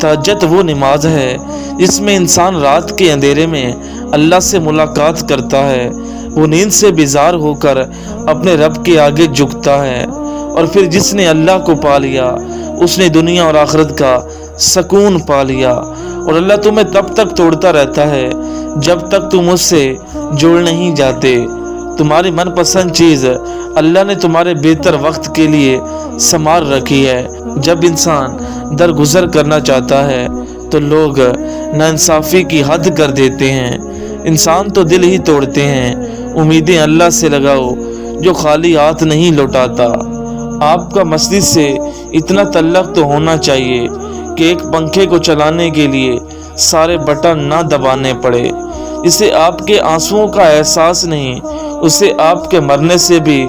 तहज्जुद वो नमाज है जिसमें इंसान रात के अंधेरे में अल्लाह से मुलाकात करता है। वो नींद से बेजार होकर अपने रब के आगे झुकता है। और फिर जिसने अल्लाह को पा लिया उसने दुनिया और आखिरत का सुकून पा लिया। और अल्लाह तुम्हें तब तक तोड़ता रहता है जब तक तुम उससे जुड़ नहीं जाते। तुम्हारी मनपसंद चीज़ अल्लाह ने तुम्हारे बेहतर वक्त के लिए संभाल रखी है। जब इंसान दरगुजर करना चाहता है तो लोग नाइंसाफ़ी की हद कर देते हैं। इंसान तो दिल ही तोड़ते हैं। उम्मीदें अल्लाह से लगाओ जो खाली हाथ नहीं लौटाता। आपका मस्जिद से इतना तल्लक तो होना चाहिए कि एक पंखे को चलाने के लिए सारे बटन ना दबाने पड़े। इसे आपके आंसुओं का एहसास नहीं, उसे आपके मरने से भी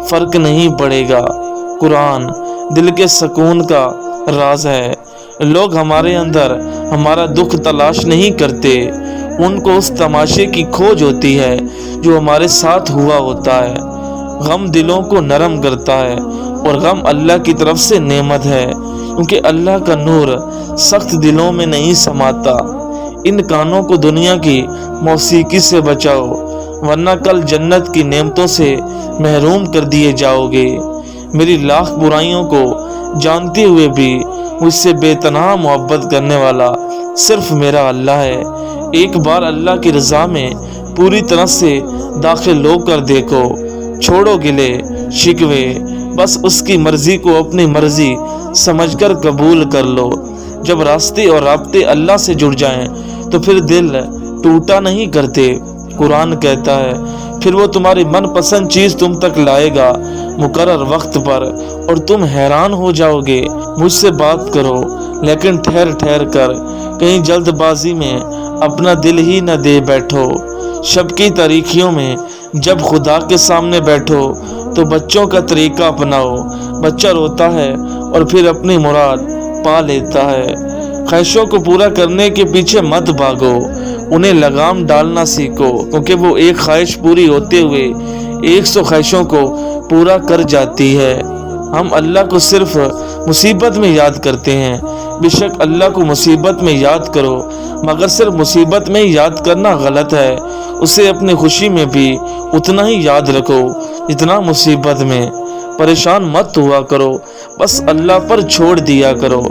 फर्क नहीं पड़ेगा। कुरान दिल के सुकून का राज है। लोग हमारे अंदर हमारा दुख तलाश नहीं करते, उनको उस तमाशे की खोज होती है जो हमारे साथ हुआ होता है। गम दिलों को नरम करता है और गम अल्लाह की तरफ से नेमत है, क्योंकि अल्लाह का नूर सख्त दिलों में नहीं समाता। इन कानों को दुनिया की मौसीकी से बचाओ, वरना कल जन्नत की नेमतों से महरूम कर दिए जाओगे। मेरी लाख बुराइयों को जानते हुए भी मुझसे बेतनहा मोहब्बत करने वाला सिर्फ मेरा अल्लाह है। एक बार अल्लाह की रज़ा में पूरी तरह से दाखिल होकर देखो, छोड़ो गिले शिकवे, बस उसकी मर्जी को अपनी मर्जी समझकर कबूल कर लो। जब रास्ते और राब्ते अल्लाह से जुड़ जाएं तो फिर दिल टूटा नहीं करते। कुरान कहता है फिर वो तुम्हारी मनपसंद चीज़ तुम तक लाएगा मुकर्रर वक्त पर और तुम हैरान हो जाओगे। मुझसे बात करो लेकिन ठहर ठहर कर, कहीं जल्दबाजी में अपना दिल ही न दे बैठो। शब की तारीखियों में जब खुदा के सामने बैठो तो बच्चों का तरीका अपनाओ। बच्चा रोता है और फिर अपनी मुराद पा लेता है। ख्वाहिशों को पूरा करने के पीछे मत भागो, उन्हें लगाम डालना सीखो, क्योंकि वो एक ख्वाहिश पूरी होते हुए 100 ख्वाहिशों को पूरा कर जाती है। हम अल्लाह को सिर्फ मुसीबत में याद करते हैं। बेशक अल्लाह को मुसीबत में याद करो, मगर सिर्फ मुसीबत में याद करना गलत है। उसे अपनी खुशी में भी उतना ही याद रखो जितना मुसीबत में। परेशान मत हुआ करो, बस अल्लाह पर छोड़ दिया करो।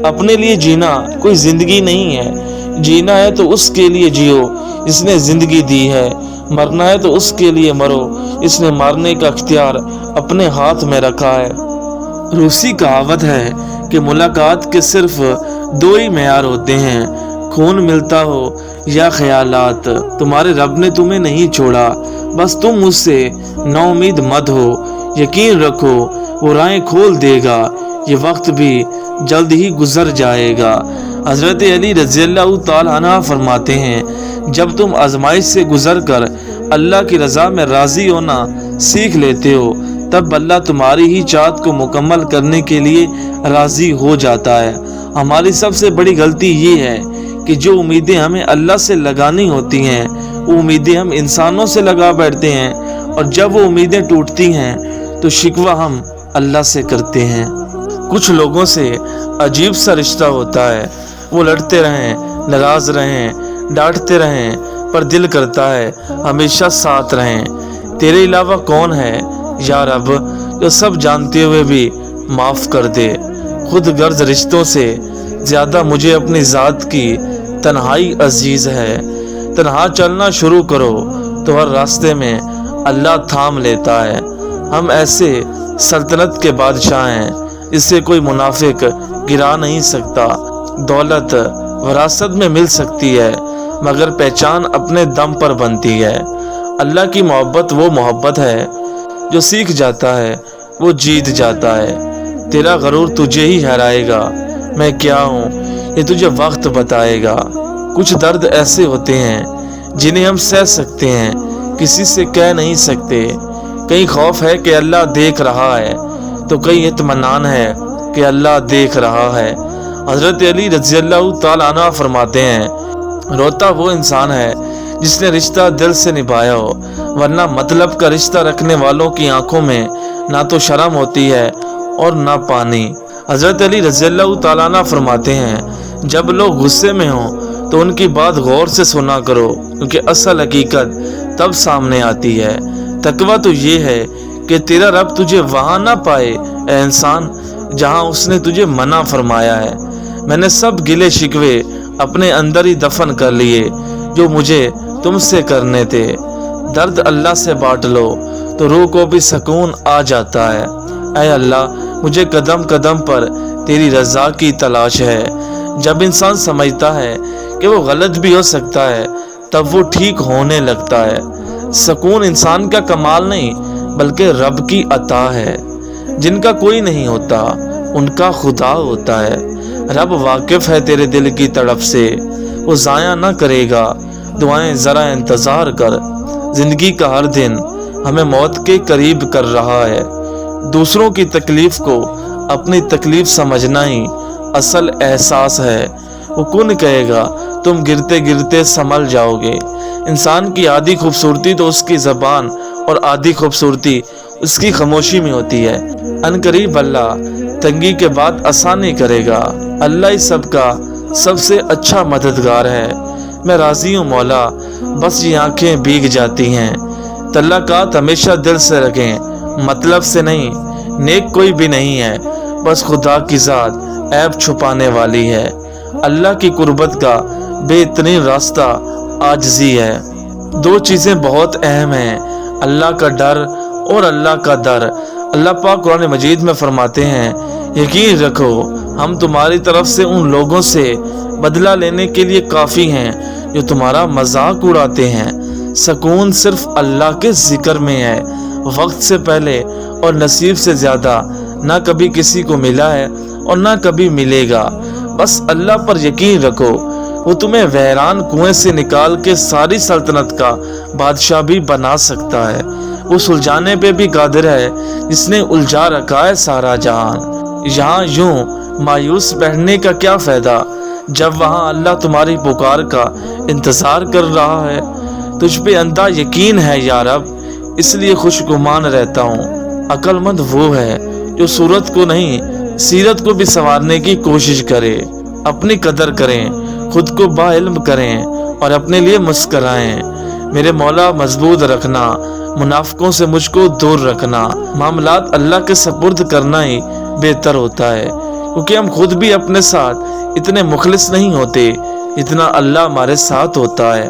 अपने लिए जीना कोई ज़िंदगी नहीं है। जीना है तो उसके लिए जियो जिसने ज़िंदगी दी है। मरना है तो उसके लिए मरो जिसने मारने का इख्तियार अपने हाथ में रखा है। रूसी कहावत है कि मुलाकात के सिर्फ 2 ही मेयार होते हैं, खून मिलता हो या ख्यालात। तुम्हारे रब ने तुम्हें नहीं छोड़ा, बस तुम मुझसे नाउम्मीद मत हो। यकीन रखो वो राहें खोल देगा, ये वक्त भी जल्द ही गुजर जाएगा। हज़रत अली रज़ियल्लाहु ताला अन्हु फरमाते हैं जब तुम आजमाइश से गुजर कर अल्लाह की रज़ा में राज़ी होना सीख लेते हो तब अल्लाह तुम्हारी ही चाहत को मुकम्मल करने के लिए राज़ी हो जाता है। हमारी सबसे बड़ी गलती ये है कि जो उम्मीदें हमें अल्लाह से लगानी होती हैं वो उम्मीदें हम इंसानों से लगा बैठते हैं, और जब वो उम्मीदें टूटती हैं तो शिकवा हम अल्लाह से करते हैं। कुछ लोगों से अजीब सा रिश्ता होता है, वो लड़ते रहें, नाराज़ रहें, डांटते रहें, पर दिल करता है हमेशा साथ रहें। तेरे अलावा कौन है या रब जो सब जानते हुए भी माफ़ कर दे। खुद गर्ज रिश्तों से ज़्यादा मुझे अपनी ज़ात की तन्हाई अजीज़ है। तन्हा चलना शुरू करो तो हर रास्ते में अल्लाह थाम लेता है। हम ऐसे सल्तनत के बादशाह हैं इससे कोई मुनाफिक गिरा नहीं सकता। दौलत विरासत में मिल सकती है मगर पहचान अपने दम पर बनती है। अल्लाह की मोहब्बत वो मोहब्बत है जो सीख जाता है वो जीत जाता है। तेरा गरूर तुझे ही हराएगा, मैं क्या हूँ ये तुझे वक्त बताएगा। कुछ दर्द ऐसे होते हैं जिन्हें हम सह सकते हैं, किसी से कह नहीं सकते। कहीं खौफ है कि अल्लाह देख रहा है तो कहीं इत्मीनान है कि अल्लाह देख रहा है। हज़रत अली रज़ियल्लाहु ताला अन्हु फरमाते हैं रोता वो इंसान है जिसने रिश्ता दिल से निभाया हो, वरना मतलब का रिश्ता रखने वालों की आंखों में ना तो शर्म होती है और ना पानी। حضرت علی رضی اللہ تعالیٰ عنہ فرماتے ہیں جب لوگ غصے میں ہوں تو ان کی بات غور سے سنا کرو، کیونکہ اصل حقیقت تب سامنے آتی ہے۔ تقویٰ تو یہ ہے کہ تیرا رب تجھے وہاں نہ پائے اے انسان جہاں اس نے تجھے منع فرمایا ہے۔ میں نے سب گلے شکوے اپنے اندر ہی دفن کر لیے جو مجھے تم سے کرنے تھے۔ درد اللہ سے بانٹ لو تو روح کو بھی سکون آ جاتا ہے۔ اے اللہ مجھے قدم قدم پر تیری رضا کی تلاش ہے۔ جب انسان سمجھتا ہے کہ وہ غلط بھی ہو سکتا ہے تب وہ ٹھیک ہونے لگتا ہے۔ سکون انسان کا کمال نہیں بلکہ رب کی عطا ہے۔ جن کا کوئی نہیں ہوتا ان کا خدا ہوتا ہے۔ رب واقف ہے تیرے دل کی تڑپ سے، وہ ضائع نہ کرے گا۔ دعائیں ذرا انتظار کر، زندگی کا ہر دن ہمیں موت کے قریب کر رہا ہے۔ دوسروں کی تکلیف کو اپنی تکلیف سمجھنا ہی اصل احساس ہے۔ وہ کون کہے گا تم گرتے گرتے سنبھل جاؤ گے۔ انسان کی آدھی خوبصورتی تو اس کی زبان اور آدھی خوبصورتی اس کی خاموشی میں ہوتی ہے۔ ان قریب اللہ تنگی کے بعد آسانی کرے گا۔ اللہ ہی سب کا سب سے اچھا مددگار ہے۔ میں راضی ہوں مولا، بس یہ آنکھیں بھیگ جاتی ہیں۔ تعلقات ہمیشہ دل سے رکھیں، مطلب سے نہیں۔ نیک کوئی بھی نہیں ہے، بس خدا کی ذات عیب چھپانے والی ہے۔ اللہ کی قربت کا بہترین راستہ عاجزی ہے۔ دو چیزیں بہت اہم ہیں، اللہ کا ڈر اور اللہ کا در۔ اللہ پاک قرآن مجید میں فرماتے ہیں یقین رکھو ہم تمہاری طرف سے ان لوگوں سے بدلہ لینے کے لیے کافی ہیں جو تمہارا مذاق اڑاتے ہیں۔ سکون صرف اللہ کے ذکر میں ہے، وقت سے پہلے اور نصیب سے زیادہ نہ کبھی کسی کو ملا ہے اور نہ کبھی ملے گا۔ بس اللہ پر یقین رکھو، وہ تمہیں ویران کنویں سے نکال کے ساری سلطنت کا بادشاہ بھی بنا سکتا ہے۔ وہ سلجھانے پہ بھی قادر ہے جس نے الجھا رکھا ہے سارا جہان۔ یہاں یوں مایوس بیٹھنے کا کیا فائدہ جب وہاں اللہ تمہاری پکار کا انتظار کر رہا ہے۔ تجھ پہ اندھا یقین ہے یا رب، اس لیے خوش گمان رہتا ہوں۔ عقل مند وہ ہے جو صورت کو نہیں سیرت کو بھی سنوارنے کی کوشش کرے۔ اپنی قدر کریں، خود کو با علم کریں اور اپنے لیے مسکرائیں۔ میرے مولا مضبوط رکھنا، منافقوں سے مجھ کو دور رکھنا۔ معاملات اللہ کے سپرد کرنا ہی بہتر ہوتا ہے، کیونکہ ہم خود بھی اپنے ساتھ اتنے مخلص نہیں ہوتے جتنا اللہ ہمارے ساتھ ہوتا ہے۔